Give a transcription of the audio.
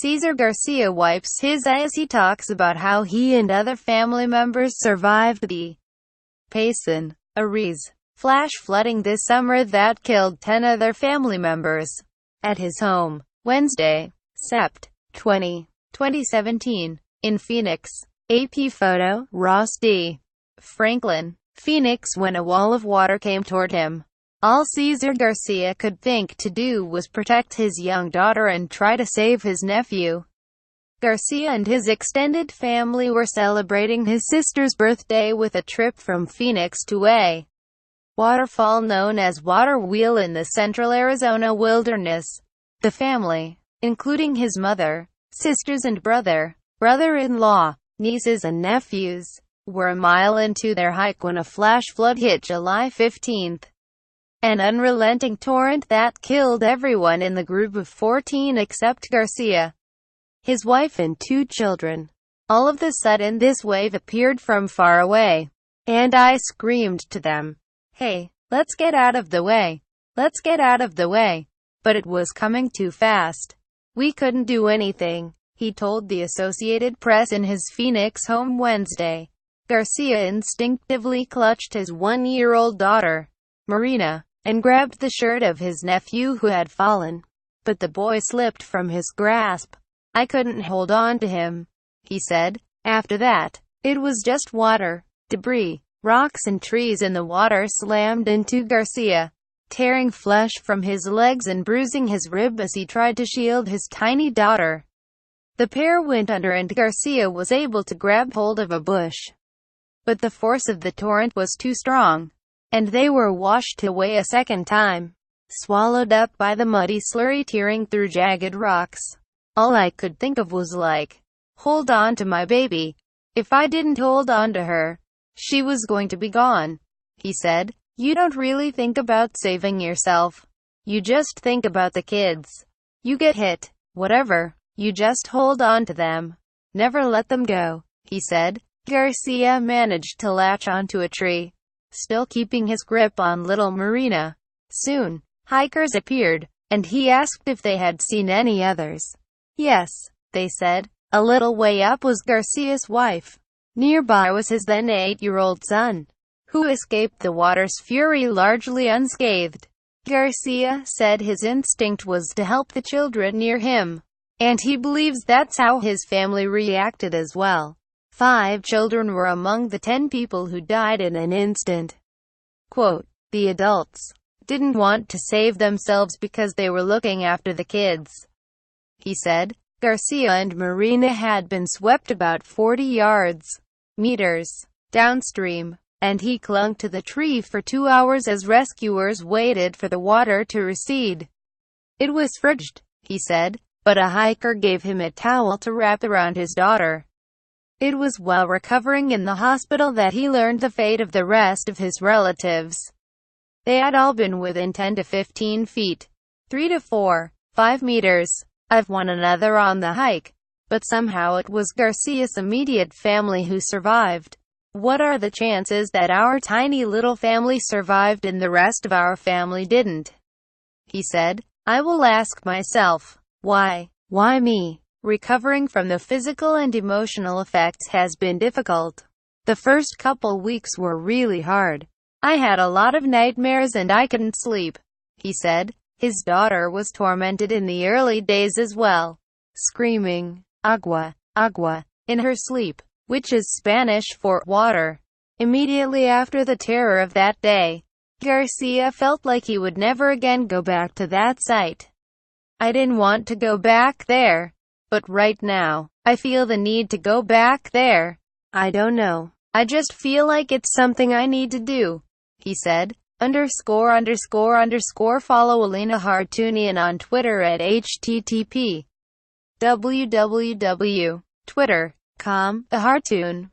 Cesar Garcia wipes his eye as he talks about how he and other family members survived the Payson, Ariz, flash flooding this summer that killed 10 other family members. At his home, Wednesday, Sept. 20, 2017, in Phoenix. AP photo, Ross D. Franklin, Phoenix. When a wall of water came toward him, all Cesar Garcia could think to do was protect his young daughter and try to save his nephew. Garcia and his extended family were celebrating his sister's birthday with a trip from Phoenix to a waterfall known as Water Wheel in the central Arizona wilderness. The family, including his mother, sisters and brother-in-law, nieces and nephews, were a mile into their hike when a flash flood hit July 15. An unrelenting torrent that killed everyone in the group of 14 except Garcia, his wife and 2 children. All of a sudden this wave appeared from far away, and I screamed to them, "Hey, let's get out of the way. Let's get out of the way." But it was coming too fast. We couldn't do anything, he told the Associated Press in his Phoenix home Wednesday. Garcia instinctively clutched his 1-year-old daughter, Marina, and grabbed the shirt of his nephew who had fallen. But the boy slipped from his grasp. "I couldn't hold on to him," he said. After that, it was just water, debris, rocks and trees, and the water slammed into Garcia, tearing flesh from his legs and bruising his rib as he tried to shield his tiny daughter. The pair went under and Garcia was able to grab hold of a bush. But the force of the torrent was too strong, and they were washed away a second time, swallowed up by the muddy slurry tearing through jagged rocks. "All I could think of was like, hold on to my baby. If I didn't hold on to her, she was going to be gone," he said. "You don't really think about saving yourself. You just think about the kids. You get hit, whatever, you just hold on to them. Never let them go," he said. Garcia managed to latch onto a tree, still keeping his grip on little Marina. Soon, hikers appeared, and he asked if they had seen any others. "Yes," they said. A little way up was Garcia's wife. Nearby was his then 8-year-old son, who escaped the water's fury largely unscathed. Garcia said his instinct was to help the children near him, and he believes that's how his family reacted as well. 5 children were among the 10 people who died in an instant. Quote, "The adults didn't want to save themselves because they were looking after the kids," he said. Garcia and Marina had been swept about 40 meters downstream, and he clung to the tree for 2 hours as rescuers waited for the water to recede. "It was frigid," he said, but a hiker gave him a towel to wrap around his daughter. It was while recovering in the hospital that he learned the fate of the rest of his relatives. They had all been within 10 to 15 feet, 3 to 5 meters, of one another on the hike. But somehow it was Garcia's immediate family who survived. "What are the chances that our tiny little family survived and the rest of our family didn't?" he said. "I will ask myself, why me?" Recovering from the physical and emotional effects has been difficult. "The first couple weeks were really hard. I had a lot of nightmares and I couldn't sleep," he said. His daughter was tormented in the early days as well, screaming, "Agua, agua," in her sleep, which is Spanish for water. Immediately after the terror of that day, Garcia felt like he would never again go back to that site. "I didn't want to go back there. But right now, I feel the need to go back there. I don't know. I just feel like it's something I need to do," he said. Follow Alina Hartunian on Twitter at http://www.twitter.com/thehartoon.